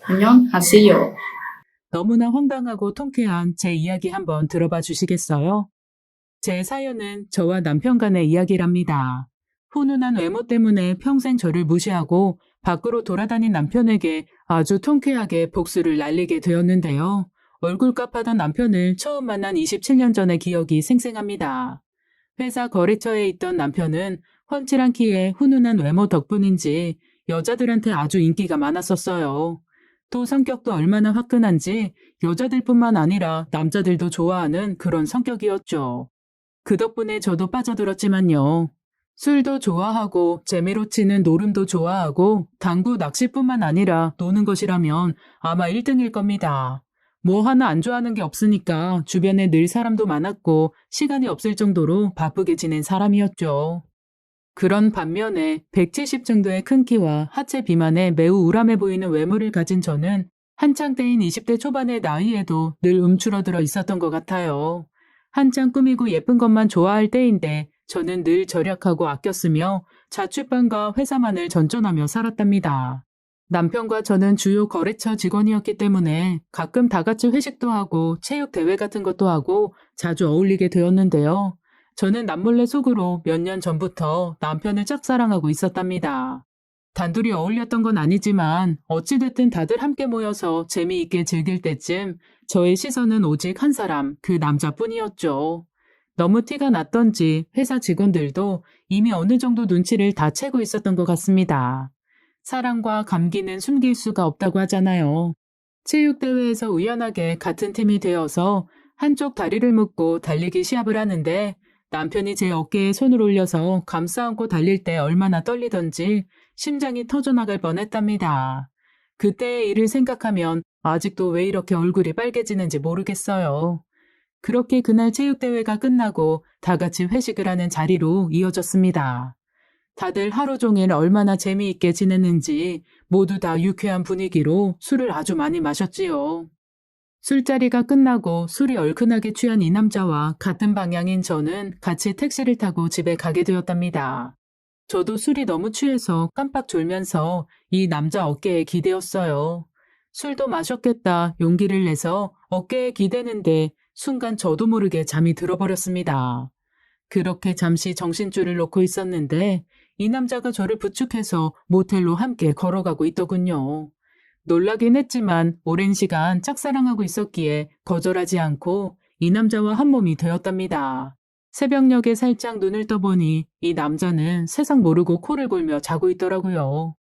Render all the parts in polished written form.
안녕하세요. 너무나 황당하고 통쾌한 제 이야기 한번 들어봐 주시겠어요? 제 사연은 저와 남편 간의 이야기랍니다. 훈훈한 외모 때문에 평생 저를 무시하고 밖으로 돌아다닌 남편에게 아주 통쾌하게 복수를 날리게 되었는데요. 얼굴값하던 남편을 처음 만난 27년 전의 기억이 생생합니다. 회사 거래처에 있던 남편은 훤칠한 키에 훈훈한 외모 덕분인지 여자들한테 아주 인기가 많았었어요. 또 성격도 얼마나 화끈한지 여자들뿐만 아니라 남자들도 좋아하는 그런 성격이었죠. 그 덕분에 저도 빠져들었지만요. 술도 좋아하고 재미로 치는 노름도 좋아하고 당구 낚시뿐만 아니라 노는 것이라면 아마 1등일 겁니다. 뭐 하나 안 좋아하는 게 없으니까 주변에 늘 사람도 많았고 시간이 없을 정도로 바쁘게 지낸 사람이었죠. 그런 반면에 170 정도의 큰 키와 하체 비만에 매우 우람해 보이는 외모를 가진 저는 한창 때인 20대 초반의 나이에도 늘 움츠러들어 있었던 것 같아요. 한창 꾸미고 예쁜 것만 좋아할 때인데 저는 늘 절약하고 아꼈으며 자취방과 회사만을 전전하며 살았답니다. 남편과 저는 주요 거래처 직원이었기 때문에 가끔 다 같이 회식도 하고 체육 대회 같은 것도 하고 자주 어울리게 되었는데요. 저는 남몰래 속으로 몇 년 전부터 남편을 짝사랑하고 있었답니다. 단둘이 어울렸던 건 아니지만 어찌됐든 다들 함께 모여서 재미있게 즐길 때쯤 저의 시선은 오직 한 사람, 그 남자뿐이었죠. 너무 티가 났던지 회사 직원들도 이미 어느 정도 눈치를 다 채고 있었던 것 같습니다. 사랑과 감기는 숨길 수가 없다고 하잖아요. 체육대회에서 우연하게 같은 팀이 되어서 한쪽 다리를 묶고 달리기 시합을 하는데 남편이 제 어깨에 손을 올려서 감싸 안고 달릴 때 얼마나 떨리던지 심장이 터져나갈 뻔했답니다. 그때의 일을 생각하면 아직도 왜 이렇게 얼굴이 빨개지는지 모르겠어요. 그렇게 그날 체육대회가 끝나고 다 같이 회식을 하는 자리로 이어졌습니다. 다들 하루 종일 얼마나 재미있게 지냈는지 모두 다 유쾌한 분위기로 술을 아주 많이 마셨지요. 술자리가 끝나고 술이 얼큰하게 취한 이 남자와 같은 방향인 저는 같이 택시를 타고 집에 가게 되었답니다. 저도 술이 너무 취해서 깜빡 졸면서 이 남자 어깨에 기대었어요. 술도 마셨겠다 용기를 내서 어깨에 기대는데 순간 저도 모르게 잠이 들어버렸습니다. 그렇게 잠시 정신줄을 놓고 있었는데 이 남자가 저를 부축해서 모텔로 함께 걸어가고 있더군요. 놀라긴 했지만 오랜 시간 짝사랑하고 있었기에 거절하지 않고 이 남자와 한 몸이 되었답니다. 새벽녘에 살짝 눈을 떠보니 이 남자는 세상 모르고 코를 골며 자고 있더라고요.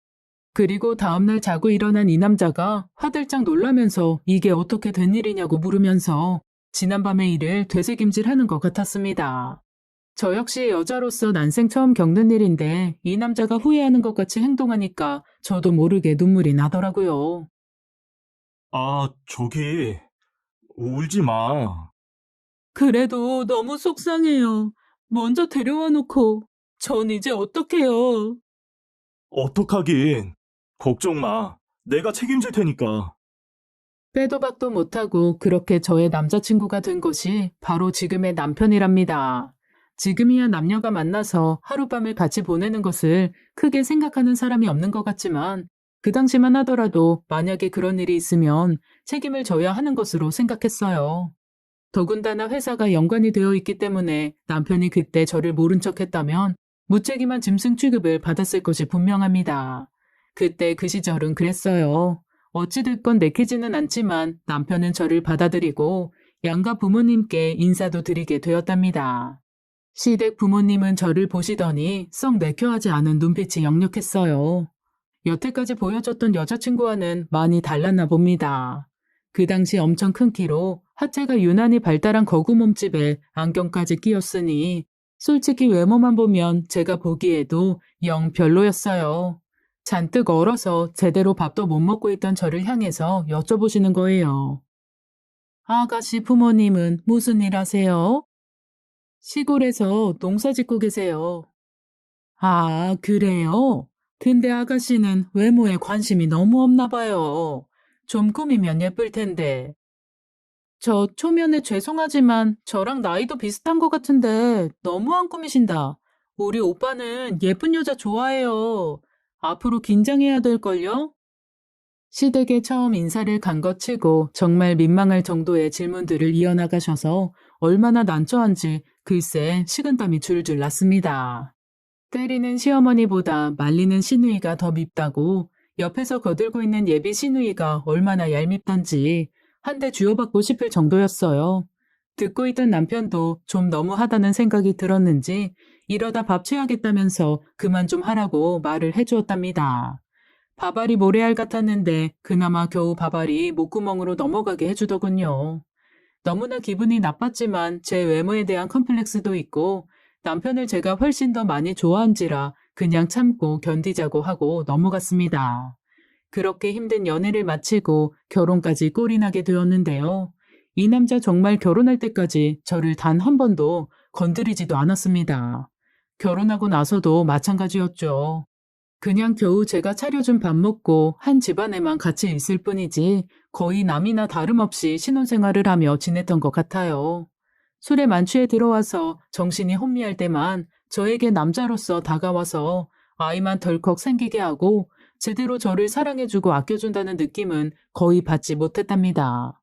그리고 다음날 자고 일어난 이 남자가 화들짝 놀라면서 이게 어떻게 된 일이냐고 물으면서 지난밤의 일을 되새김질하는 것 같았습니다. 저 역시 여자로서 난생 처음 겪는 일인데 이 남자가 후회하는 것 같이 행동하니까 저도 모르게 눈물이 나더라고요. 아, 저기, 울지 마. 그래도 너무 속상해요. 먼저 데려와 놓고 전 이제 어떡해요. 어떡하긴. 걱정 마. 내가 책임질 테니까. 빼도 박도 못하고 그렇게 저의 남자친구가 된 것이 바로 지금의 남편이랍니다. 지금이야 남녀가 만나서 하룻밤을 같이 보내는 것을 크게 생각하는 사람이 없는 것 같지만 그 당시만 하더라도 만약에 그런 일이 있으면 책임을 져야 하는 것으로 생각했어요. 더군다나 회사가 연관이 되어 있기 때문에 남편이 그때 저를 모른 척 했다면 무책임한 짐승 취급을 받았을 것이 분명합니다. 그때 그 시절은 그랬어요. 어찌됐건 내키지는 않지만 남편은 저를 받아들이고 양가 부모님께 인사도 드리게 되었답니다. 시댁 부모님은 저를 보시더니 썩 내켜하지 않은 눈빛이 역력했어요. 여태까지 보여줬던 여자친구와는 많이 달랐나 봅니다. 그 당시 엄청 큰 키로 하체가 유난히 발달한 거구 몸집에 안경까지 끼었으니 솔직히 외모만 보면 제가 보기에도 영 별로였어요. 잔뜩 얼어서 제대로 밥도 못 먹고 있던 저를 향해서 여쭤보시는 거예요. 아가씨 부모님은 무슨 일 하세요? 시골에서 농사 짓고 계세요. 아, 그래요? 근데 아가씨는 외모에 관심이 너무 없나 봐요. 좀 꾸미면 예쁠 텐데. 저 초면에 죄송하지만 저랑 나이도 비슷한 것 같은데 너무 안 꾸미신다. 우리 오빠는 예쁜 여자 좋아해요. 앞으로 긴장해야 될걸요? 시댁에 처음 인사를 간 것 치고 정말 민망할 정도의 질문들을 이어나가셔서 얼마나 난처한지 글쎄 식은땀이 줄줄 났습니다. 때리는 시어머니보다 말리는 시누이가 더 밉다고 옆에서 거들고 있는 예비 시누이가 얼마나 얄밉던지 한 대 쥐어받고 싶을 정도였어요. 듣고 있던 남편도 좀 너무하다는 생각이 들었는지 이러다 밥 취하겠다면서 그만 좀 하라고 말을 해주었답니다. 밥알이 모래알 같았는데 그나마 겨우 밥알이 목구멍으로 넘어가게 해주더군요. 너무나 기분이 나빴지만 제 외모에 대한 컴플렉스도 있고 남편을 제가 훨씬 더 많이 좋아한지라 그냥 참고 견디자고 하고 넘어갔습니다. 그렇게 힘든 연애를 마치고 결혼까지 꼴이 나게 되었는데요. 이 남자 정말 결혼할 때까지 저를 단 한 번도 건드리지도 않았습니다. 결혼하고 나서도 마찬가지였죠. 그냥 겨우 제가 차려준 밥 먹고 한 집안에만 같이 있을 뿐이지 거의 남이나 다름없이 신혼생활을 하며 지냈던 것 같아요. 술에 만취해 들어와서 정신이 혼미할 때만 저에게 남자로서 다가와서 아이만 덜컥 생기게 하고 제대로 저를 사랑해주고 아껴준다는 느낌은 거의 받지 못했답니다.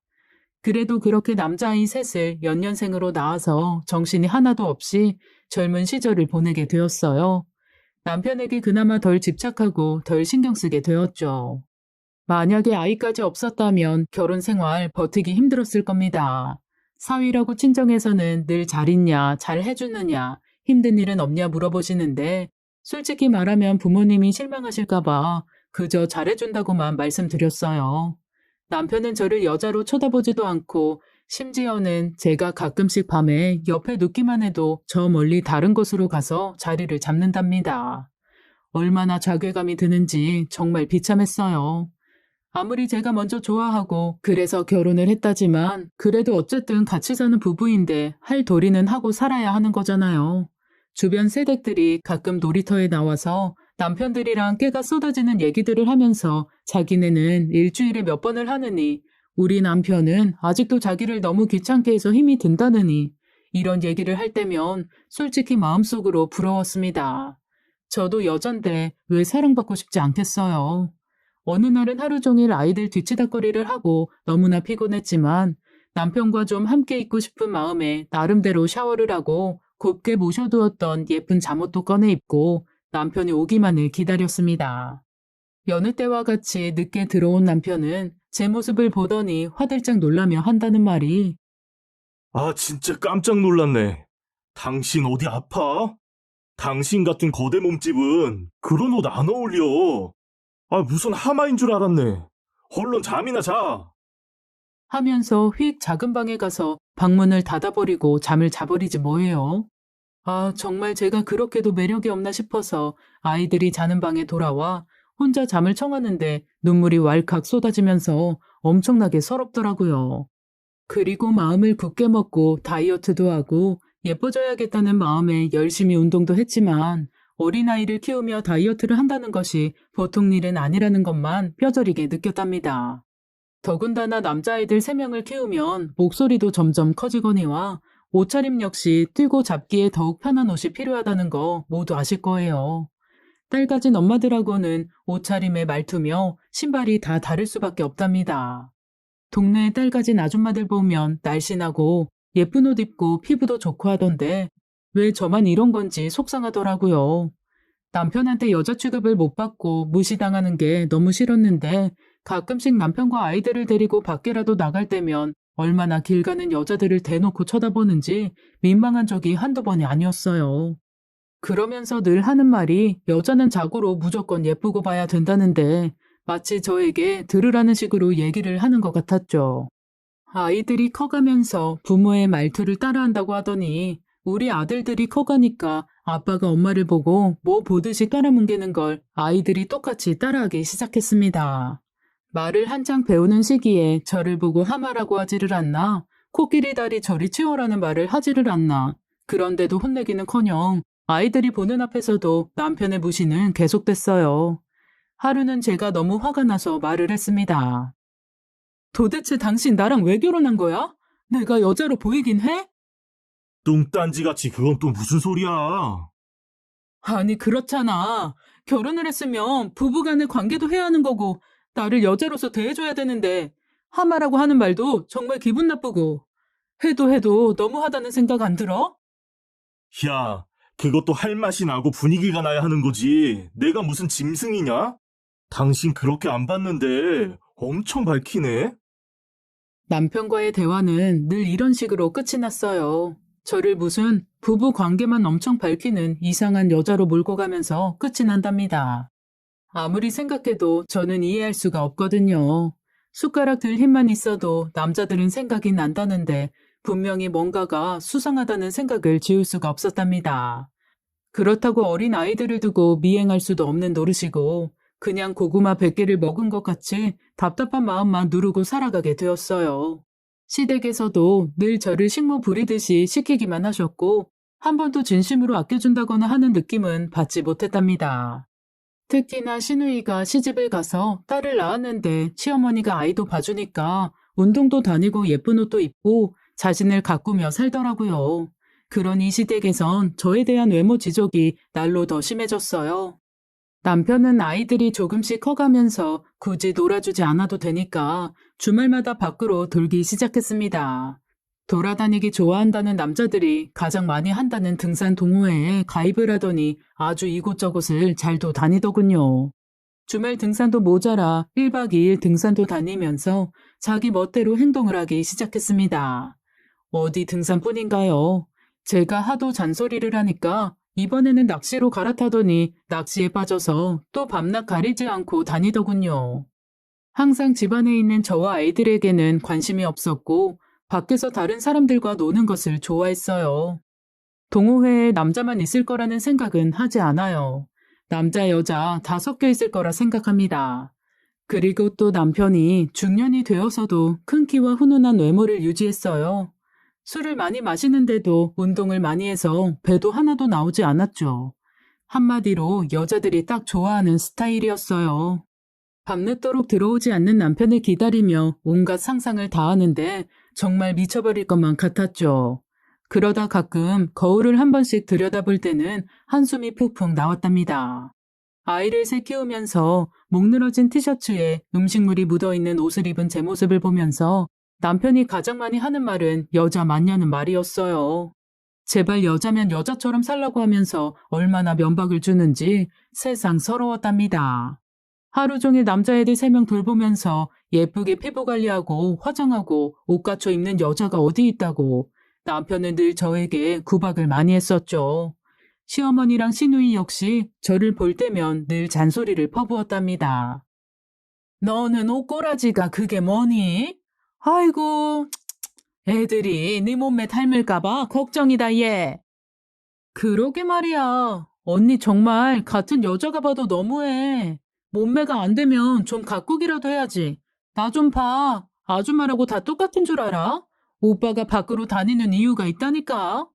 그래도 그렇게 남자아이 셋을 연년생으로 낳아서 정신이 하나도 없이 젊은 시절을 보내게 되었어요. 남편에게 그나마 덜 집착하고 덜 신경 쓰게 되었죠. 만약에 아이까지 없었다면 결혼 생활 버티기 힘들었을 겁니다. 사위라고 친정에서는 늘 잘 있냐, 잘 해주느냐, 힘든 일은 없냐 물어보시는데 솔직히 말하면 부모님이 실망하실까봐 그저 잘해준다고만 말씀드렸어요. 남편은 저를 여자로 쳐다보지도 않고 심지어는 제가 가끔씩 밤에 옆에 눕기만 해도 저 멀리 다른 곳으로 가서 자리를 잡는답니다. 얼마나 자괴감이 드는지 정말 비참했어요. 아무리 제가 먼저 좋아하고 그래서 결혼을 했다지만 그래도 어쨌든 같이 사는 부부인데 할 도리는 하고 살아야 하는 거잖아요. 주변 세댁들이 가끔 놀이터에 나와서 남편들이랑 깨가 쏟아지는 얘기들을 하면서 자기네는 일주일에 몇 번을 하느니 우리 남편은 아직도 자기를 너무 귀찮게 해서 힘이 든다느니 이런 얘기를 할 때면 솔직히 마음속으로 부러웠습니다. 저도 여잔데 왜 사랑받고 싶지 않겠어요. 어느 날은 하루 종일 아이들 뒤치다꺼리를 하고 너무나 피곤했지만 남편과 좀 함께 있고 싶은 마음에 나름대로 샤워를 하고 곱게 모셔두었던 예쁜 잠옷도 꺼내 입고 남편이 오기만을 기다렸습니다. 여느 때와 같이 늦게 들어온 남편은 제 모습을 보더니 화들짝 놀라며 한다는 말이 아, 진짜 깜짝 놀랐네. 당신 어디 아파? 당신 같은 거대 몸집은 그런 옷 안 어울려. 아, 무슨 하마인 줄 알았네. 얼른 잠이나 자. 하면서 휙 작은 방에 가서 방문을 닫아버리고 잠을 자버리지 뭐예요. 아, 정말 제가 그렇게도 매력이 없나 싶어서 아이들이 자는 방에 돌아와 혼자 잠을 청하는데 눈물이 왈칵 쏟아지면서 엄청나게 서럽더라고요. 그리고 마음을 굳게 먹고 다이어트도 하고 예뻐져야겠다는 마음에 열심히 운동도 했지만 어린아이를 키우며 다이어트를 한다는 것이 보통 일은 아니라는 것만 뼈저리게 느꼈답니다. 더군다나 남자아이들 3명을 키우면 목소리도 점점 커지거니와 옷차림 역시 뛰고 잡기에 더욱 편한 옷이 필요하다는 거 모두 아실 거예요. 딸 가진 엄마들하고는 옷차림에 말투며 신발이 다 다를 수밖에 없답니다. 동네에 딸 가진 아줌마들 보면 날씬하고 예쁜 옷 입고 피부도 좋고 하던데 왜 저만 이런 건지 속상하더라고요. 남편한테 여자 취급을 못 받고 무시당하는 게 너무 싫었는데 가끔씩 남편과 아이들을 데리고 밖에라도 나갈 때면 얼마나 길 가는 여자들을 대놓고 쳐다보는지 민망한 적이 한두 번이 아니었어요. 그러면서 늘 하는 말이 여자는 자고로 무조건 예쁘고 봐야 된다는데 마치 저에게 들으라는 식으로 얘기를 하는 것 같았죠. 아이들이 커가면서 부모의 말투를 따라한다고 하더니 우리 아들들이 커가니까 아빠가 엄마를 보고 뭐 보듯이 깔아뭉개는 걸 아이들이 똑같이 따라하기 시작했습니다. 말을 한창 배우는 시기에 저를 보고 하마라고 하지를 않나, 코끼리 다리 저리 치워라는 말을 하지를 않나, 그런데도 혼내기는커녕 아이들이 보는 앞에서도 남편의 무시는 계속됐어요. 하루는 제가 너무 화가 나서 말을 했습니다. 도대체 당신 나랑 왜 결혼한 거야? 내가 여자로 보이긴 해? 뚱딴지같이 그건 또 무슨 소리야? 아니, 그렇잖아. 결혼을 했으면 부부간의 관계도 해야 하는 거고, 나를 여자로서 대해줘야 되는데 하마라고 하는 말도 정말 기분 나쁘고 해도 너무하다는 생각 안 들어? 야, 그것도 할 맛이 나고 분위기가 나야 하는 거지. 내가 무슨 짐승이냐? 당신 그렇게 안 봤는데 엄청 밝히네. 남편과의 대화는 늘 이런 식으로 끝이 났어요. 저를 무슨 부부 관계만 엄청 밝히는 이상한 여자로 몰고 가면서 끝이 난답니다. 아무리 생각해도 저는 이해할 수가 없거든요. 숟가락 들 힘만 있어도 남자들은 생각이 난다는데 분명히 뭔가가 수상하다는 생각을 지울 수가 없었답니다. 그렇다고 어린 아이들을 두고 미행할 수도 없는 노릇이고 그냥 고구마 100개를 먹은 것 같이 답답한 마음만 누르고 살아가게 되었어요. 시댁에서도 늘 저를 식모 부리듯이 시키기만 하셨고 한 번도 진심으로 아껴준다거나 하는 느낌은 받지 못했답니다. 특히나 시누이가 시집을 가서 딸을 낳았는데 시어머니가 아이도 봐주니까 운동도 다니고 예쁜 옷도 입고 자신을 가꾸며 살더라고요. 그런 이 시댁에선 저에 대한 외모 지적이 날로 더 심해졌어요. 남편은 아이들이 조금씩 커가면서 굳이 놀아주지 않아도 되니까 주말마다 밖으로 돌기 시작했습니다. 돌아다니기 좋아한다는 남자들이 가장 많이 한다는 등산 동호회에 가입을 하더니 아주 이곳저곳을 잘도 다니더군요. 주말 등산도 모자라 1박 2일 등산도 다니면서 자기 멋대로 행동을 하기 시작했습니다. 어디 등산뿐인가요? 제가 하도 잔소리를 하니까 이번에는 낚시로 갈아타더니 낚시에 빠져서 또 밤낮 가리지 않고 다니더군요. 항상 집안에 있는 저와 아이들에게는 관심이 없었고 밖에서 다른 사람들과 노는 것을 좋아했어요. 동호회에 남자만 있을 거라는 생각은 하지 않아요. 남자, 여자 다 섞여 있을 거라 생각합니다. 그리고 또 남편이 중년이 되어서도 큰 키와 훈훈한 외모를 유지했어요. 술을 많이 마시는데도 운동을 많이 해서 배도 하나도 나오지 않았죠. 한마디로 여자들이 딱 좋아하는 스타일이었어요. 밤늦도록 들어오지 않는 남편을 기다리며 온갖 상상을 다 하는데 정말 미쳐버릴 것만 같았죠. 그러다 가끔 거울을 한 번씩 들여다볼 때는 한숨이 푹푹 나왔답니다. 아이를 새 키우면서 목 늘어진 티셔츠에 음식물이 묻어있는 옷을 입은 제 모습을 보면서 남편이 가장 많이 하는 말은 여자 맞냐는 말이었어요. 제발 여자면 여자처럼 살라고 하면서 얼마나 면박을 주는지 세상 서러웠답니다. 하루 종일 남자애들 3명 돌보면서 예쁘게 피부 관리하고 화장하고 옷 갖춰 입는 여자가 어디 있다고 남편은 늘 저에게 구박을 많이 했었죠. 시어머니랑 시누이 역시 저를 볼 때면 늘 잔소리를 퍼부었답니다. 너는 옷꼬라지가 그게 뭐니? 아이고, 애들이 네 몸매 닮을까봐 걱정이다 얘. 그러게 말이야. 언니 정말 같은 여자가 봐도 너무해. 몸매가 안 되면 좀 가꾸기라도 해야지. 나 좀 봐. 아줌마라고 다 똑같은 줄 알아? 오빠가 밖으로 다니는 이유가 있다니까.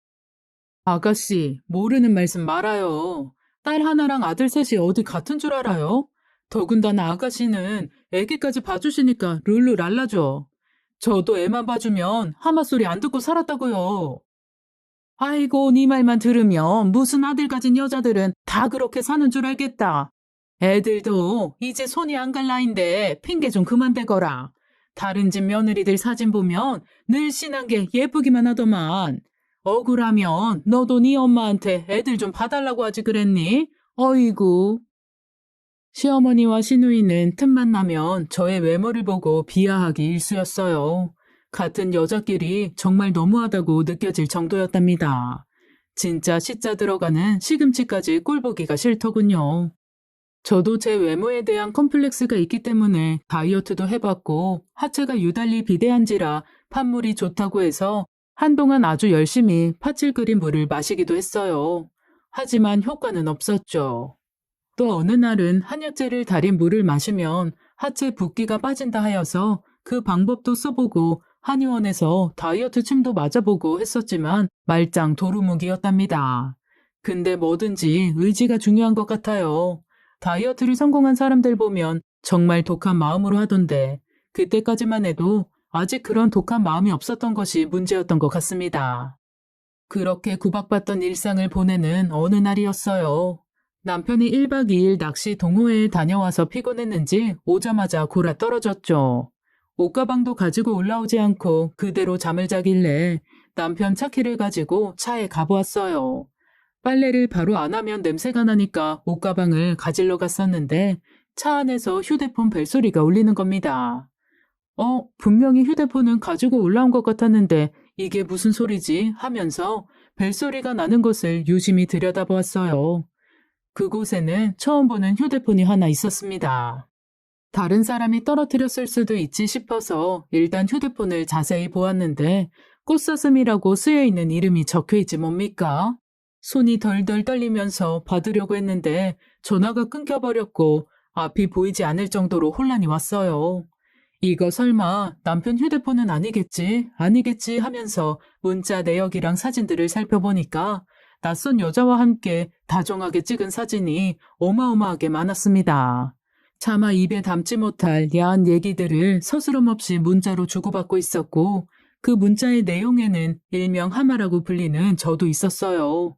아가씨, 모르는 말씀 말아요. 딸 하나랑 아들 셋이 어디 같은 줄 알아요? 더군다나 아가씨는 애기까지 봐주시니까 룰루랄라죠. 저도 애만 봐주면 하마 소리 안 듣고 살았다고요. 아이고, 네 말만 들으면 무슨 아들 가진 여자들은 다 그렇게 사는 줄 알겠다. 애들도 이제 손이 안 갈 나인데 핑계 좀 그만 대거라. 다른 집 며느리들 사진 보면 늘씬한 게 예쁘기만 하더만. 억울하면 너도 네 엄마한테 애들 좀 봐달라고 하지 그랬니? 어이구. 시어머니와 시누이는 틈만 나면 저의 외모를 보고 비하하기 일쑤였어요. 같은 여자끼리 정말 너무하다고 느껴질 정도였답니다. 진짜 시자 들어가는 시금치까지 꼴보기가 싫더군요. 저도 제 외모에 대한 컴플렉스가 있기 때문에 다이어트도 해봤고 하체가 유달리 비대한지라 판물이 좋다고 해서 한동안 아주 열심히 파칠 끓인 물을 마시기도 했어요. 하지만 효과는 없었죠. 또 어느 날은 한약재를 달인 물을 마시면 하체 붓기가 빠진다 하여서 그 방법도 써보고 한의원에서 다이어트 침도 맞아보고 했었지만 말짱 도루묵이었답니다. 근데 뭐든지 의지가 중요한 것 같아요. 다이어트를 성공한 사람들 보면 정말 독한 마음으로 하던데 그때까지만 해도 아직 그런 독한 마음이 없었던 것이 문제였던 것 같습니다. 그렇게 구박받던 일상을 보내는 어느 날이었어요. 남편이 1박 2일 낚시 동호회에 다녀와서 피곤했는지 오자마자 골아 떨어졌죠. 옷가방도 가지고 올라오지 않고 그대로 잠을 자길래 남편 차키를 가지고 차에 가보았어요. 빨래를 바로 안 하면 냄새가 나니까 옷가방을 가지러 갔었는데 차 안에서 휴대폰 벨소리가 울리는 겁니다. 분명히 휴대폰은 가지고 올라온 것 같았는데 이게 무슨 소리지 하면서 벨소리가 나는 곳을 유심히 들여다보았어요. 그곳에는 처음 보는 휴대폰이 하나 있었습니다. 다른 사람이 떨어뜨렸을 수도 있지 싶어서 일단 휴대폰을 자세히 보았는데 꽃사슴이라고 쓰여있는 이름이 적혀있지 뭡니까? 손이 덜덜 떨리면서 받으려고 했는데 전화가 끊겨버렸고 앞이 보이지 않을 정도로 혼란이 왔어요. 이거 설마 남편 휴대폰은 아니겠지 하면서 문자 내역이랑 사진들을 살펴보니까 낯선 여자와 함께 다정하게 찍은 사진이 어마어마하게 많았습니다. 차마 입에 담지 못할 야한 얘기들을 서스럼없이 문자로 주고받고 있었고 그 문자의 내용에는 일명 하마라고 불리는 저도 있었어요.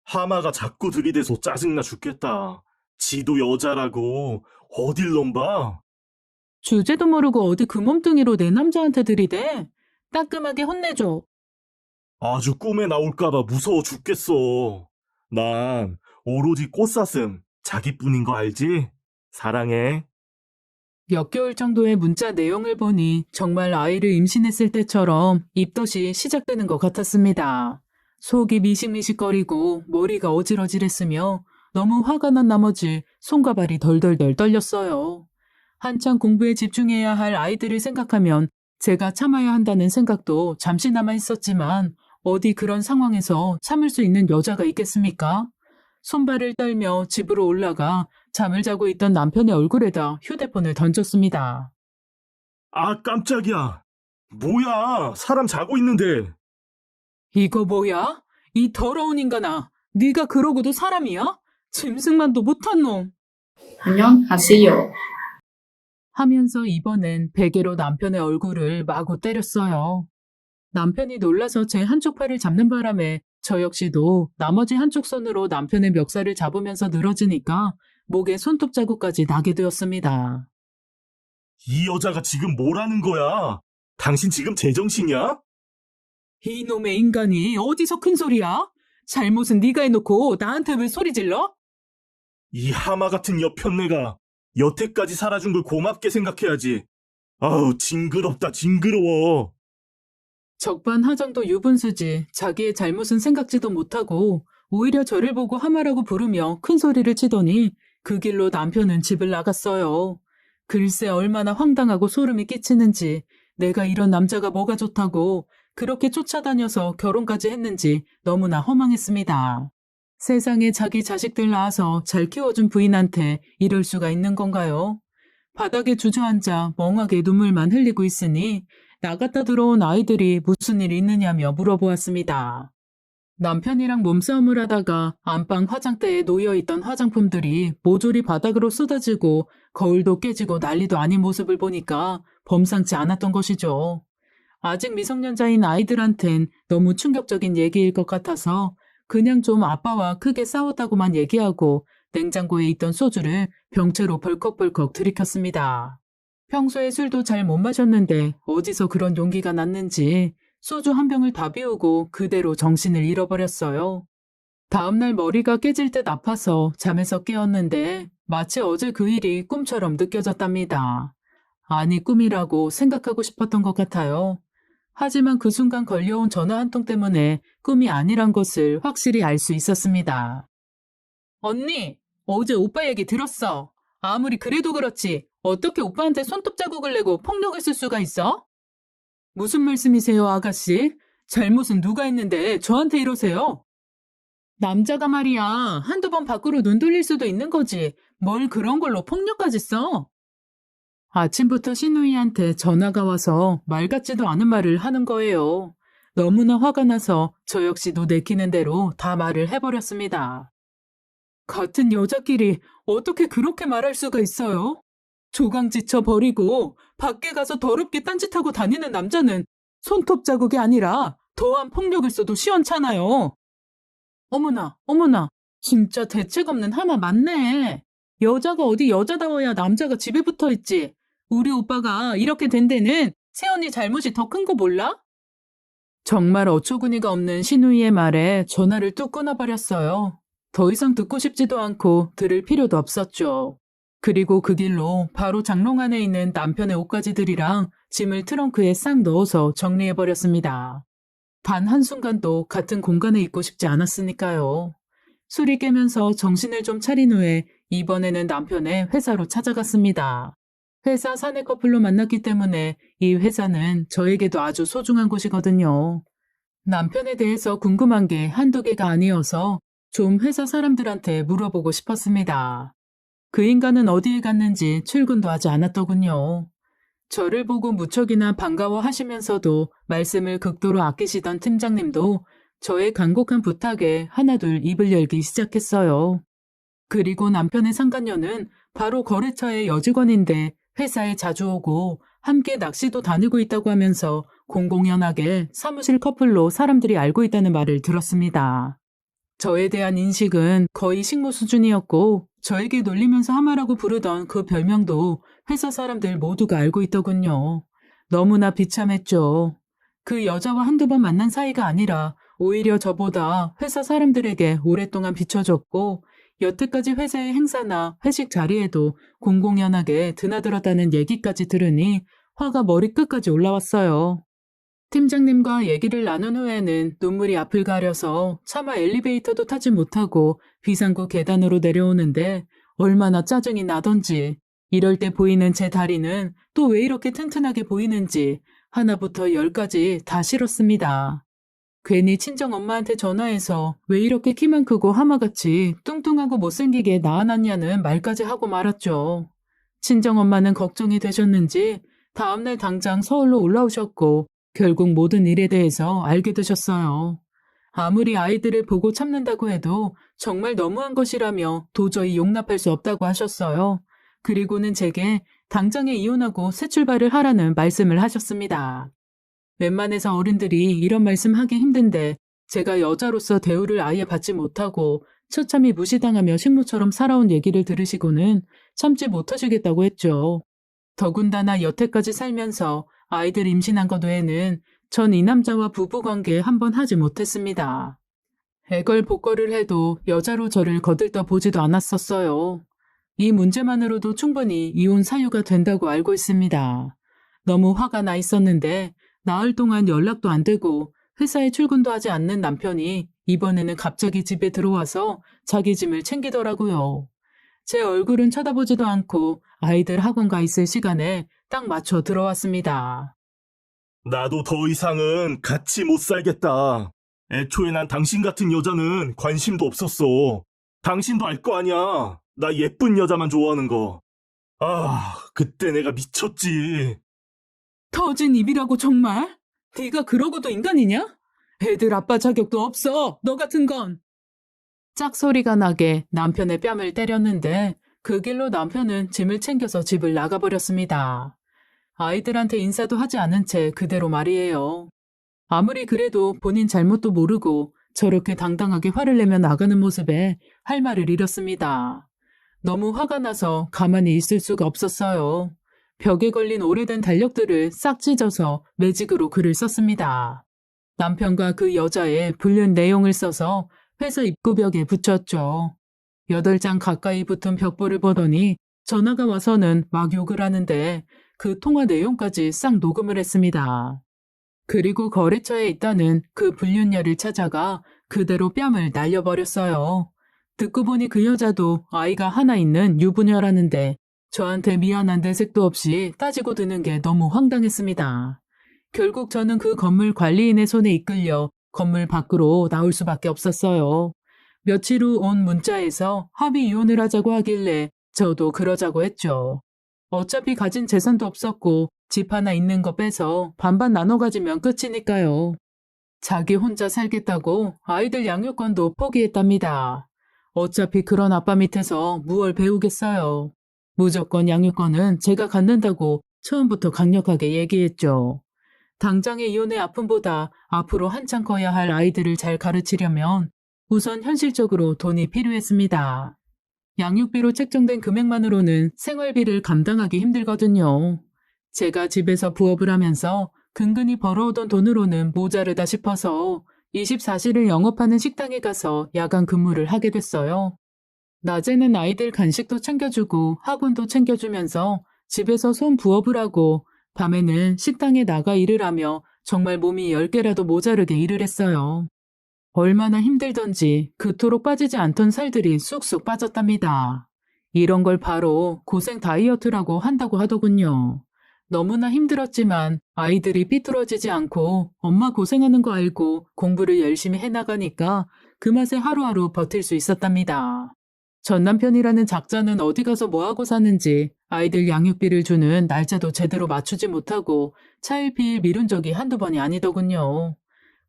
하마가 자꾸 들이대서 짜증나 죽겠다. 지도 여자라고 어딜 넘봐? 주제도 모르고 어디 그 몸뚱이로 내 남자한테 들이대? 따끔하게 혼내줘. 아주 꿈에 나올까봐 무서워 죽겠어. 난 오로지 꽃사슴 자기뿐인 거 알지? 사랑해. 몇 개월 정도의 문자 내용을 보니 정말 아이를 임신했을 때처럼 입덧이 시작되는 것 같았습니다. 속이 미식미식거리고 머리가 어질어질했으며 너무 화가 난 나머지 손과 발이 덜덜덜 떨렸어요. 한창 공부에 집중해야 할 아이들을 생각하면 제가 참아야 한다는 생각도 잠시나마 있었지만 어디 그런 상황에서 참을 수 있는 여자가 있겠습니까? 손발을 떨며 집으로 올라가 잠을 자고 있던 남편의 얼굴에다 휴대폰을 던졌습니다. 아, 깜짝이야. 뭐야, 사람 자고 있는데. 이거 뭐야? 이 더러운 인간아. 네가 그러고도 사람이야? 짐승만도 못한 놈. 안녕하세요. 하면서 이번엔 베개로 남편의 얼굴을 마구 때렸어요. 남편이 놀라서 제 한쪽 팔을 잡는 바람에 저 역시도 나머지 한쪽 손으로 남편의 멱살을 잡으면서 늘어지니까 목에 손톱 자국까지 나게 되었습니다. 이 여자가 지금 뭐라는 거야? 당신 지금 제정신이야? 이놈의 인간이 어디서 큰 소리야? 잘못은 네가 해놓고 나한테 왜 소리 질러? 이 하마 같은 여편네가 여태까지 살아준 걸 고맙게 생각해야지. 아우, 징그럽다, 징그러워. 적반하장도 유분수지 자기의 잘못은 생각지도 못하고 오히려 저를 보고 하마라고 부르며 큰 소리를 치더니 그 길로 남편은 집을 나갔어요. 글쎄 얼마나 황당하고 소름이 끼치는지 내가 이런 남자가 뭐가 좋다고 그렇게 쫓아다녀서 결혼까지 했는지 너무나 허망했습니다. 세상에 자기 자식들 낳아서 잘 키워준 부인한테 이럴 수가 있는 건가요? 바닥에 주저앉아 멍하게 눈물만 흘리고 있으니 나갔다 들어온 아이들이 무슨 일 있느냐며 물어보았습니다. 남편이랑 몸싸움을 하다가 안방 화장대에 놓여있던 화장품들이 모조리 바닥으로 쏟아지고 거울도 깨지고 난리도 아닌 모습을 보니까 범상치 않았던 것이죠. 아직 미성년자인 아이들한텐 너무 충격적인 얘기일 것 같아서 그냥 좀 아빠와 크게 싸웠다고만 얘기하고 냉장고에 있던 소주를 병째로 벌컥벌컥 들이켰습니다. 평소에 술도 잘 못 마셨는데 어디서 그런 용기가 났는지 소주 한 병을 다 비우고 그대로 정신을 잃어버렸어요. 다음날 머리가 깨질 듯 아파서 잠에서 깨었는데 마치 어제 그 일이 꿈처럼 느껴졌답니다. 아니 꿈이라고 생각하고 싶었던 것 같아요. 하지만 그 순간 걸려온 전화 한 통 때문에 꿈이 아니란 것을 확실히 알 수 있었습니다. 언니, 어제 오빠 얘기 들었어. 아무리 그래도 그렇지 어떻게 오빠한테 손톱 자국을 내고 폭력을 쓸 수가 있어? 무슨 말씀이세요, 아가씨? 잘못은 누가 했는데 저한테 이러세요? 남자가 말이야 한두 번 밖으로 눈 돌릴 수도 있는 거지 뭘 그런 걸로 폭력까지 써? 아침부터 시누이한테 전화가 와서 말 같지도 않은 말을 하는 거예요. 너무나 화가 나서 저 역시도 내키는 대로 다 말을 해버렸습니다. 같은 여자끼리 어떻게 그렇게 말할 수가 있어요? 조강지쳐 버리고 밖에 가서 더럽게 딴짓하고 다니는 남자는 손톱 자국이 아니라 더한 폭력을 써도 시원찮아요. 어머나, 어머나, 진짜 대책 없는 하마 맞네. 여자가 어디 여자다워야 남자가 집에 붙어 있지. 우리 오빠가 이렇게 된 데는 새언니 잘못이 더 큰 거 몰라? 정말 어처구니가 없는 신우이의 말에 전화를 뚝 끊어버렸어요. 더 이상 듣고 싶지도 않고 들을 필요도 없었죠. 그리고 그 길로 바로 장롱 안에 있는 남편의 옷가지들이랑 짐을 트렁크에 싹 넣어서 정리해버렸습니다. 단 한순간도 같은 공간에 있고 싶지 않았으니까요. 술이 깨면서 정신을 좀 차린 후에 이번에는 남편의 회사로 찾아갔습니다. 회사 사내 커플로 만났기 때문에 이 회사는 저에게도 아주 소중한 곳이거든요. 남편에 대해서 궁금한 게 한두 개가 아니어서 좀 회사 사람들한테 물어보고 싶었습니다. 그 인간은 어디에 갔는지 출근도 하지 않았더군요. 저를 보고 무척이나 반가워하시면서도 말씀을 극도로 아끼시던 팀장님도 저의 간곡한 부탁에 하나둘 입을 열기 시작했어요. 그리고 남편의 상간녀는 바로 거래처의 여직원인데 회사에 자주 오고 함께 낚시도 다니고 있다고 하면서 공공연하게 사무실 커플로 사람들이 알고 있다는 말을 들었습니다. 저에 대한 인식은 거의 식모 수준이었고 저에게 놀리면서 하마라고 부르던 그 별명도 회사 사람들 모두가 알고 있더군요. 너무나 비참했죠. 그 여자와 한두 번 만난 사이가 아니라 오히려 저보다 회사 사람들에게 오랫동안 비춰줬고 여태까지 회사의 행사나 회식 자리에도 공공연하게 드나들었다는 얘기까지 들으니 화가 머리끝까지 올라왔어요. 팀장님과 얘기를 나눈 후에는 눈물이 앞을 가려서 차마 엘리베이터도 타지 못하고 비상구 계단으로 내려오는데 얼마나 짜증이 나던지 이럴 때 보이는 제 다리는 또 왜 이렇게 튼튼하게 보이는지 하나부터 열까지 다 싫었습니다. 괜히 친정엄마한테 전화해서 왜 이렇게 키만 크고 하마같이 뚱뚱하고 못생기게 낳아놨냐는 말까지 하고 말았죠. 친정엄마는 걱정이 되셨는지 다음날 당장 서울로 올라오셨고 결국 모든 일에 대해서 알게 되셨어요. 아무리 아이들을 보고 참는다고 해도 정말 너무한 것이라며 도저히 용납할 수 없다고 하셨어요. 그리고는 제게 당장에 이혼하고 새 출발을 하라는 말씀을 하셨습니다. 웬만해서 어른들이 이런 말씀하기 힘든데 제가 여자로서 대우를 아예 받지 못하고 처참히 무시당하며 식모처럼 살아온 얘기를 들으시고는 참지 못하시겠다고 했죠. 더군다나 여태까지 살면서 아이들 임신한 것 외에는 전 이 남자와 부부관계 한 번 하지 못했습니다. 애걸복걸을 해도 여자로 저를 거들떠 보지도 않았었어요. 이 문제만으로도 충분히 이혼 사유가 된다고 알고 있습니다. 너무 화가 나 있었는데 나흘 동안 연락도 안 되고 회사에 출근도 하지 않는 남편이 이번에는 갑자기 집에 들어와서 자기 짐을 챙기더라고요. 제 얼굴은 쳐다보지도 않고 아이들 학원 가 있을 시간에 딱 맞춰 들어왔습니다. 나도 더 이상은 같이 못 살겠다. 애초에 난 당신 같은 여자는 관심도 없었어. 당신도 알 거 아니야. 나 예쁜 여자만 좋아하는 거. 아, 그때 내가 미쳤지. 터진 입이라고 정말? 네가 그러고도 인간이냐? 애들 아빠 자격도 없어, 너 같은 건. 짝소리가 나게 남편의 뺨을 때렸는데 그 길로 남편은 짐을 챙겨서 집을 나가버렸습니다. 아이들한테 인사도 하지 않은 채 그대로 말이에요. 아무리 그래도 본인 잘못도 모르고 저렇게 당당하게 화를 내며 나가는 모습에 할 말을 잃었습니다. 너무 화가 나서 가만히 있을 수가 없었어요. 벽에 걸린 오래된 달력들을 싹 찢어서 매직으로 글을 썼습니다. 남편과 그 여자의 불륜 내용을 써서 회사 입구벽에 붙였죠. 8장 가까이 붙은 벽보를 보더니 전화가 와서는 막 욕을 하는데 그 통화 내용까지 싹 녹음을 했습니다. 그리고 거래처에 있다는 그 불륜녀를 찾아가 그대로 뺨을 날려버렸어요. 듣고 보니 그 여자도 아이가 하나 있는 유부녀라는데 저한테 미안한 내색도 없이 따지고 드는 게 너무 황당했습니다. 결국 저는 그 건물 관리인의 손에 이끌려 건물 밖으로 나올 수밖에 없었어요. 며칠 후 온 문자에서 합의 이혼을 하자고 하길래 저도 그러자고 했죠. 어차피 가진 재산도 없었고 집 하나 있는 거 빼서 반반 나눠 가지면 끝이니까요. 자기 혼자 살겠다고 아이들 양육권도 포기했답니다. 어차피 그런 아빠 밑에서 무얼 배우겠어요. 무조건 양육권은 제가 갖는다고 처음부터 강력하게 얘기했죠. 당장의 이혼의 아픔보다 앞으로 한창 커야 할 아이들을 잘 가르치려면 우선 현실적으로 돈이 필요했습니다. 양육비로 책정된 금액만으로는 생활비를 감당하기 힘들거든요. 제가 집에서 부업을 하면서 근근히 벌어오던 돈으로는 모자르다 싶어서 24시를 영업하는 식당에 가서 야간 근무를 하게 됐어요. 낮에는 아이들 간식도 챙겨주고 학원도 챙겨주면서 집에서 손 부업을 하고 밤에는 식당에 나가 일을 하며 정말 몸이 10개라도 모자르게 일을 했어요. 얼마나 힘들던지 그토록 빠지지 않던 살들이 쑥쑥 빠졌답니다. 이런 걸 바로 고생 다이어트라고 한다고 하더군요. 너무나 힘들었지만 아이들이 삐뚤어지지 않고 엄마 고생하는 거 알고 공부를 열심히 해나가니까 그 맛에 하루하루 버틸 수 있었답니다. 전 남편이라는 작자는 어디 가서 뭐하고 사는지 아이들 양육비를 주는 날짜도 제대로 맞추지 못하고 차일피일 미룬 적이 한두 번이 아니더군요.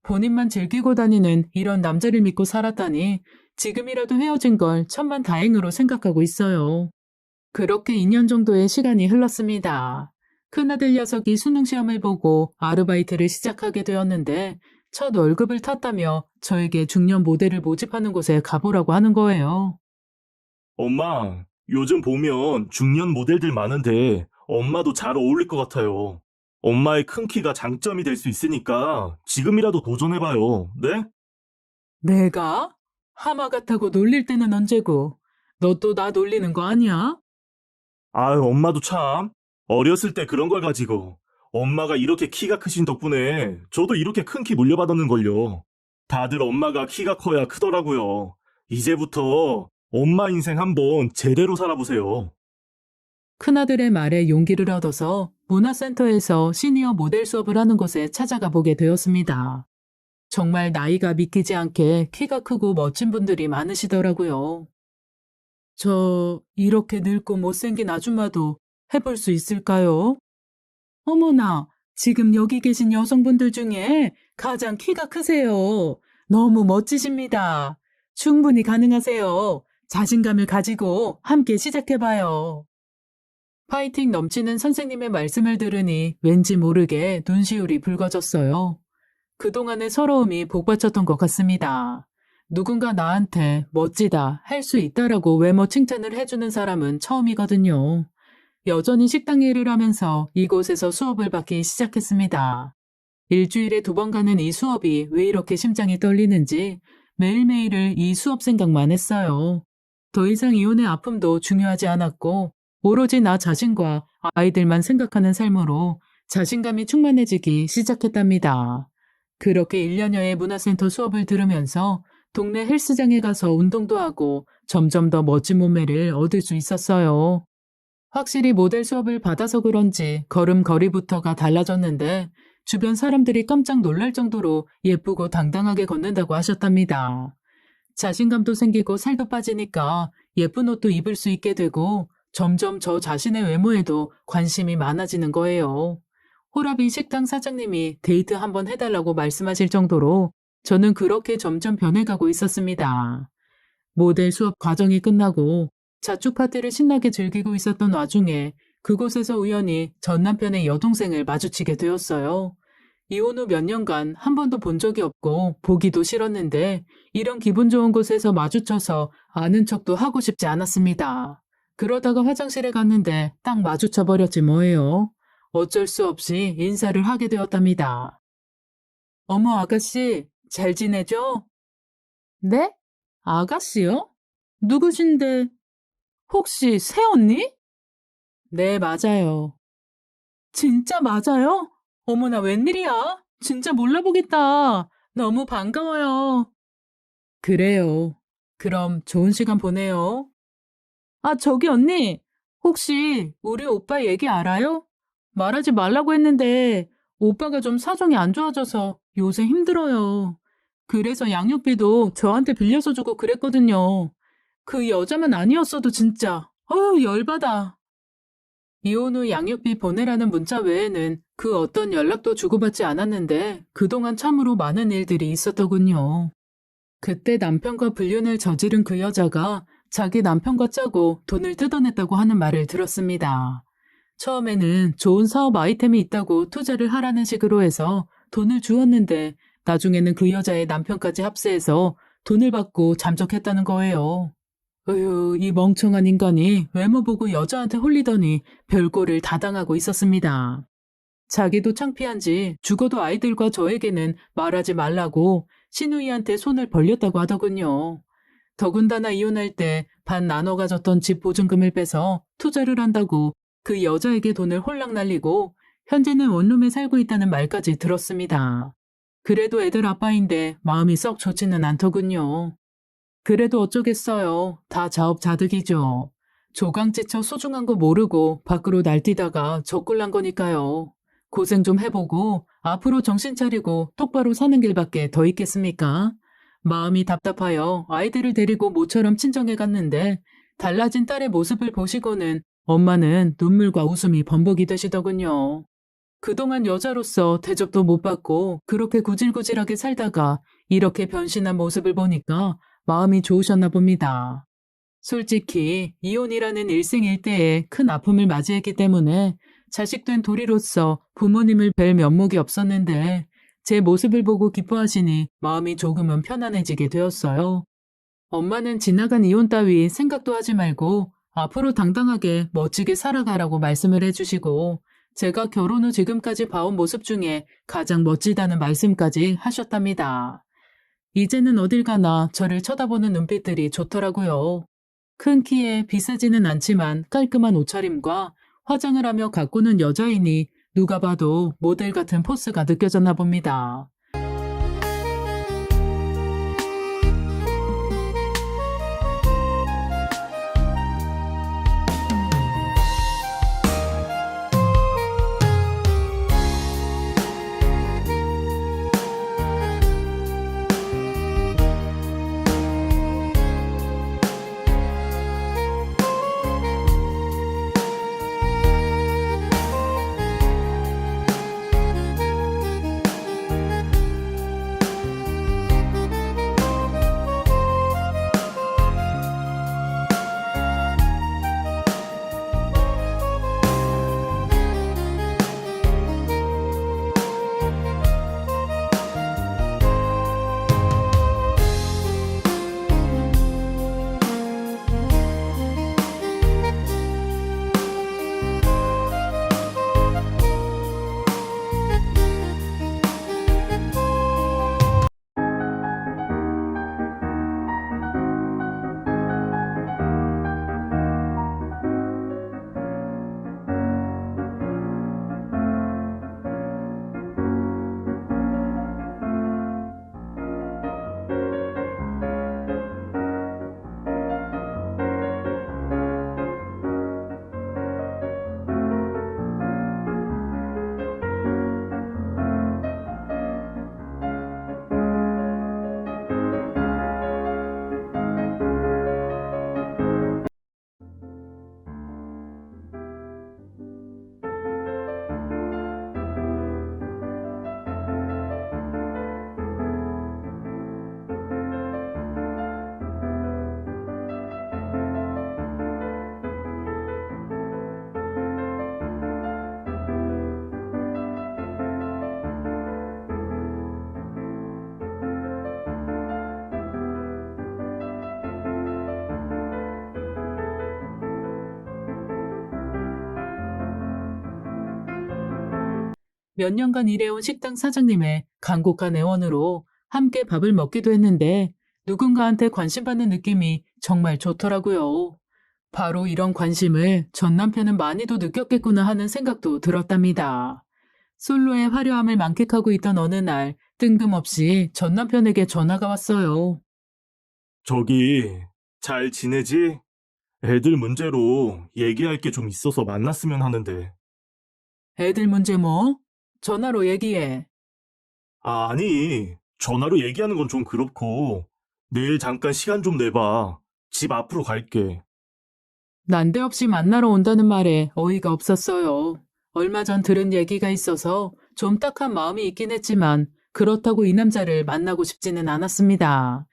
본인만 즐기고 다니는 이런 남자를 믿고 살았다니 지금이라도 헤어진 걸 천만다행으로 생각하고 있어요. 그렇게 2년 정도의 시간이 흘렀습니다. 큰아들 녀석이 수능시험을 보고 아르바이트를 시작하게 되었는데 첫 월급을 탔다며 저에게 중년 모델을 모집하는 곳에 가보라고 하는 거예요. 엄마, 요즘 보면 중년 모델들 많은데 엄마도 잘 어울릴 것 같아요. 엄마의 큰 키가 장점이 될 수 있으니까 지금이라도 도전해봐요. 네? 내가? 하마 같다고 놀릴 때는 언제고? 너 또 나 놀리는 거 아니야? 아유, 엄마도 참. 어렸을 때 그런 걸 가지고. 엄마가 이렇게 키가 크신 덕분에 저도 이렇게 큰 키 물려받았는걸요. 다들 엄마가 키가 커야 크더라고요. 이제부터 엄마 인생 한번 제대로 살아보세요. 큰아들의 말에 용기를 얻어서 문화센터에서 시니어 모델 수업을 하는 곳에 찾아가 보게 되었습니다. 정말 나이가 믿기지 않게 키가 크고 멋진 분들이 많으시더라고요. 저 이렇게 늙고 못생긴 아줌마도 해볼 수 있을까요? 어머나, 지금 여기 계신 여성분들 중에 가장 키가 크세요. 너무 멋지십니다. 충분히 가능하세요. 자신감을 가지고 함께 시작해봐요. 파이팅 넘치는 선생님의 말씀을 들으니 왠지 모르게 눈시울이 붉어졌어요. 그동안의 서러움이 복받쳤던 것 같습니다. 누군가 나한테 멋지다, 할 수 있다라고 외모 칭찬을 해주는 사람은 처음이거든요. 여전히 식당 일을 하면서 이곳에서 수업을 받기 시작했습니다. 일주일에 2번 가는 이 수업이 왜 이렇게 심장이 떨리는지 매일매일을 이 수업 생각만 했어요. 더 이상 이혼의 아픔도 중요하지 않았고 오로지 나 자신과 아이들만 생각하는 삶으로 자신감이 충만해지기 시작했답니다. 그렇게 1년여의 문화센터 수업을 들으면서 동네 헬스장에 가서 운동도 하고 점점 더 멋진 몸매를 얻을 수 있었어요. 확실히 모델 수업을 받아서 그런지 걸음걸이부터가 달라졌는데 주변 사람들이 깜짝 놀랄 정도로 예쁘고 당당하게 걷는다고 하셨답니다. 자신감도 생기고 살도 빠지니까 예쁜 옷도 입을 수 있게 되고 점점 저 자신의 외모에도 관심이 많아지는 거예요. 호라비 식당 사장님이 데이트 한번 해달라고 말씀하실 정도로 저는 그렇게 점점 변해가고 있었습니다. 모델 수업 과정이 끝나고 자축 파티를 신나게 즐기고 있었던 와중에 그곳에서 우연히 전 남편의 여동생을 마주치게 되었어요. 이혼 후 몇 년간 한 번도 본 적이 없고 보기도 싫었는데 이런 기분 좋은 곳에서 마주쳐서 아는 척도 하고 싶지 않았습니다. 그러다가 화장실에 갔는데 딱 마주쳐버렸지 뭐예요. 어쩔 수 없이 인사를 하게 되었답니다. 어머 아가씨, 잘 지내죠? 네? 아가씨요? 누구신데? 혹시 새언니? 네, 맞아요. 진짜 맞아요? 어머나 웬일이야? 진짜 몰라보겠다. 너무 반가워요. 그래요. 그럼 좋은 시간 보내요. 아, 저기 언니. 혹시 우리 오빠 얘기 알아요? 말하지 말라고 했는데 오빠가 좀 사정이 안 좋아져서 요새 힘들어요. 그래서 양육비도 저한테 빌려서 주고 그랬거든요. 그 여자만 아니었어도 진짜 열받아. 이혼 후 양육비 보내라는 문자 외에는 그 어떤 연락도 주고받지 않았는데 그동안 참으로 많은 일들이 있었더군요. 그때 남편과 불륜을 저지른 그 여자가 자기 남편과 짜고 돈을 뜯어냈다고 하는 말을 들었습니다. 처음에는 좋은 사업 아이템이 있다고 투자를 하라는 식으로 해서 돈을 주었는데 나중에는 그 여자의 남편까지 합세해서 돈을 받고 잠적했다는 거예요. 어휴, 이 멍청한 인간이 외모 보고 여자한테 홀리더니 별꼴을 다 당하고 있었습니다. 자기도 창피한지 죽어도 아이들과 저에게는 말하지 말라고 시누이한테 손을 벌렸다고 하더군요. 더군다나 이혼할 때 반 나눠 가졌던 집 보증금을 빼서 투자를 한다고 그 여자에게 돈을 홀랑 날리고 현재는 원룸에 살고 있다는 말까지 들었습니다. 그래도 애들 아빠인데 마음이 썩 좋지는 않더군요. 그래도 어쩌겠어요. 다 자업자득이죠. 조강지처 소중한 거 모르고 밖으로 날뛰다가 적굴난 거니까요. 고생 좀 해보고 앞으로 정신 차리고 똑바로 사는 길밖에 더 있겠습니까? 마음이 답답하여 아이들을 데리고 모처럼 친정에 갔는데 달라진 딸의 모습을 보시고는 엄마는 눈물과 웃음이 범벅이 되시더군요. 그동안 여자로서 대접도 못 받고 그렇게 구질구질하게 살다가 이렇게 변신한 모습을 보니까 마음이 좋으셨나 봅니다. 솔직히 이혼이라는 일생일대의 큰 아픔을 맞이했기 때문에 자식된 도리로서 부모님을 뵐 면목이 없었는데 제 모습을 보고 기뻐하시니 마음이 조금은 편안해지게 되었어요. 엄마는 지나간 이혼 따위 생각도 하지 말고 앞으로 당당하게 멋지게 살아가라고 말씀을 해주시고 제가 결혼 후 지금까지 봐온 모습 중에 가장 멋지다는 말씀까지 하셨답니다. 이제는 어딜 가나 저를 쳐다보는 눈빛들이 좋더라고요. 큰 키에 비싸지는 않지만 깔끔한 옷차림과 화장을 하며 가꾸는 여자이니 누가 봐도 모델 같은 포스가 느껴졌나 봅니다. 몇 년간 일해온 식당 사장님의 간곡한 애원으로 함께 밥을 먹기도 했는데 누군가한테 관심받는 느낌이 정말 좋더라고요. 바로 이런 관심을 전 남편은 많이도 느꼈겠구나 하는 생각도 들었답니다. 솔로의 화려함을 만끽하고 있던 어느 날 뜬금없이 전 남편에게 전화가 왔어요. 저기, 잘 지내지? 애들 문제로 얘기할 게 좀 있어서 만났으면 하는데. 애들 문제 뭐? 전화로 얘기해. 아니, 전화로 얘기하는 건 좀 그렇고, 내일 잠깐 시간 좀 내봐. 집 앞으로 갈게. 난데없이 만나러 온다는 말에 어이가 없었어요. 얼마 전 들은 얘기가 있어서 좀 딱한 마음이 있긴 했지만 그렇다고 이 남자를 만나고 싶지는 않았습니다.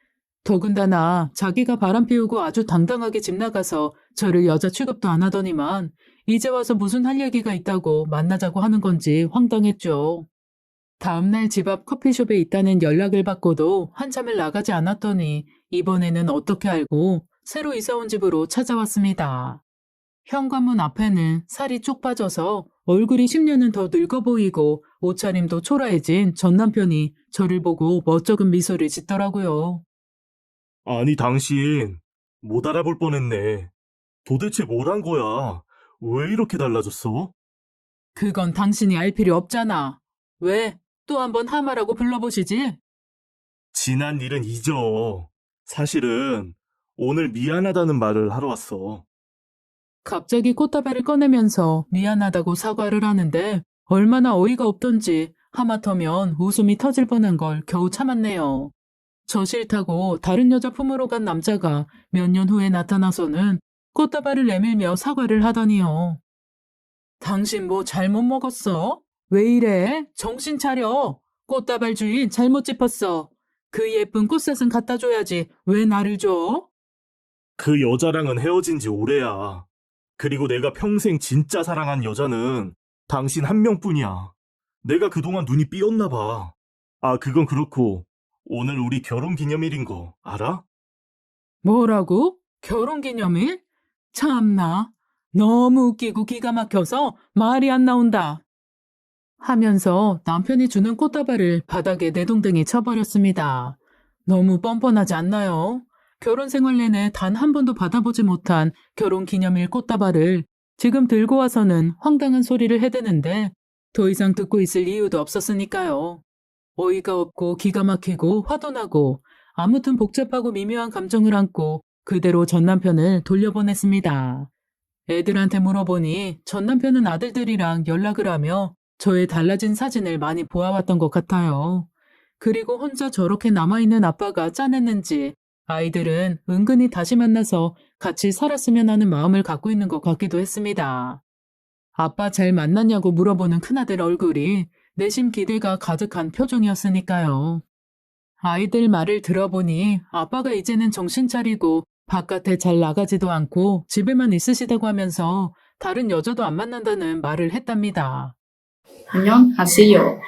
더군다나 자기가 바람 피우고 아주 당당하게 집 나가서 저를 여자 취급도 안 하더니만 이제 와서 무슨 할 얘기가 있다고 만나자고 하는 건지 황당했죠. 다음날 집 앞 커피숍에 있다는 연락을 받고도 한참을 나가지 않았더니 이번에는 어떻게 알고 새로 이사 온 집으로 찾아왔습니다. 현관문 앞에는 살이 쭉 빠져서 얼굴이 10년은 더 늙어 보이고 옷차림도 초라해진 전 남편이 저를 보고 멋쩍은 미소를 짓더라고요. 아니, 당신 못 알아볼 뻔했네. 도대체 뭘 한 거야? 왜 이렇게 달라졌어? 그건 당신이 알 필요 없잖아. 왜? 또 한번 하마라고 불러보시지? 지난 일은 잊어. 사실은 오늘 미안하다는 말을 하러 왔어. 갑자기 꽃다발을 꺼내면서 미안하다고 사과를 하는데 얼마나 어이가 없던지 하마터면 웃음이 터질 뻔한 걸 겨우 참았네요. 저 싫다고 다른 여자 품으로 간 남자가 몇 년 후에 나타나서는 꽃다발을 내밀며 사과를 하다니요. 당신 뭐 잘못 먹었어? 왜 이래? 정신 차려. 꽃다발 주인 잘못 짚었어. 그 예쁜 꽃사슴 갖다 줘야지 왜 나를 줘? 그 여자랑은 헤어진 지 오래야. 그리고 내가 평생 진짜 사랑한 여자는 당신 한 명뿐이야. 내가 그동안 눈이 삐었나 봐. 아, 그건 그렇고 오늘 우리 결혼 기념일인 거 알아? 뭐라고? 결혼기념일? 참나. 너무 웃기고 기가 막혀서 말이 안 나온다. 하면서 남편이 주는 꽃다발을 바닥에 내동댕이 쳐버렸습니다. 너무 뻔뻔하지 않나요? 결혼 생활 내내 단 한 번도 받아보지 못한 결혼기념일 꽃다발을 지금 들고 와서는 황당한 소리를 해대는데 더 이상 듣고 있을 이유도 없었으니까요. 어이가 없고 기가 막히고 화도 나고 아무튼 복잡하고 미묘한 감정을 안고 그대로 전 남편을 돌려보냈습니다. 애들한테 물어보니 전 남편은 아들들이랑 연락을 하며 저의 달라진 사진을 많이 보아왔던 것 같아요. 그리고 혼자 저렇게 남아있는 아빠가 짠했는지 아이들은 은근히 다시 만나서 같이 살았으면 하는 마음을 갖고 있는 것 같기도 했습니다. 아빠 잘 만났냐고 물어보는 큰아들 얼굴이 내심 기대가 가득한 표정이었으니까요. 아이들 말을 들어보니 아빠가 이제는 정신 차리고 바깥에 잘 나가지도 않고 집에만 있으시다고 하면서 다른 여자도 안 만난다는 말을 했답니다. 안녕하세요.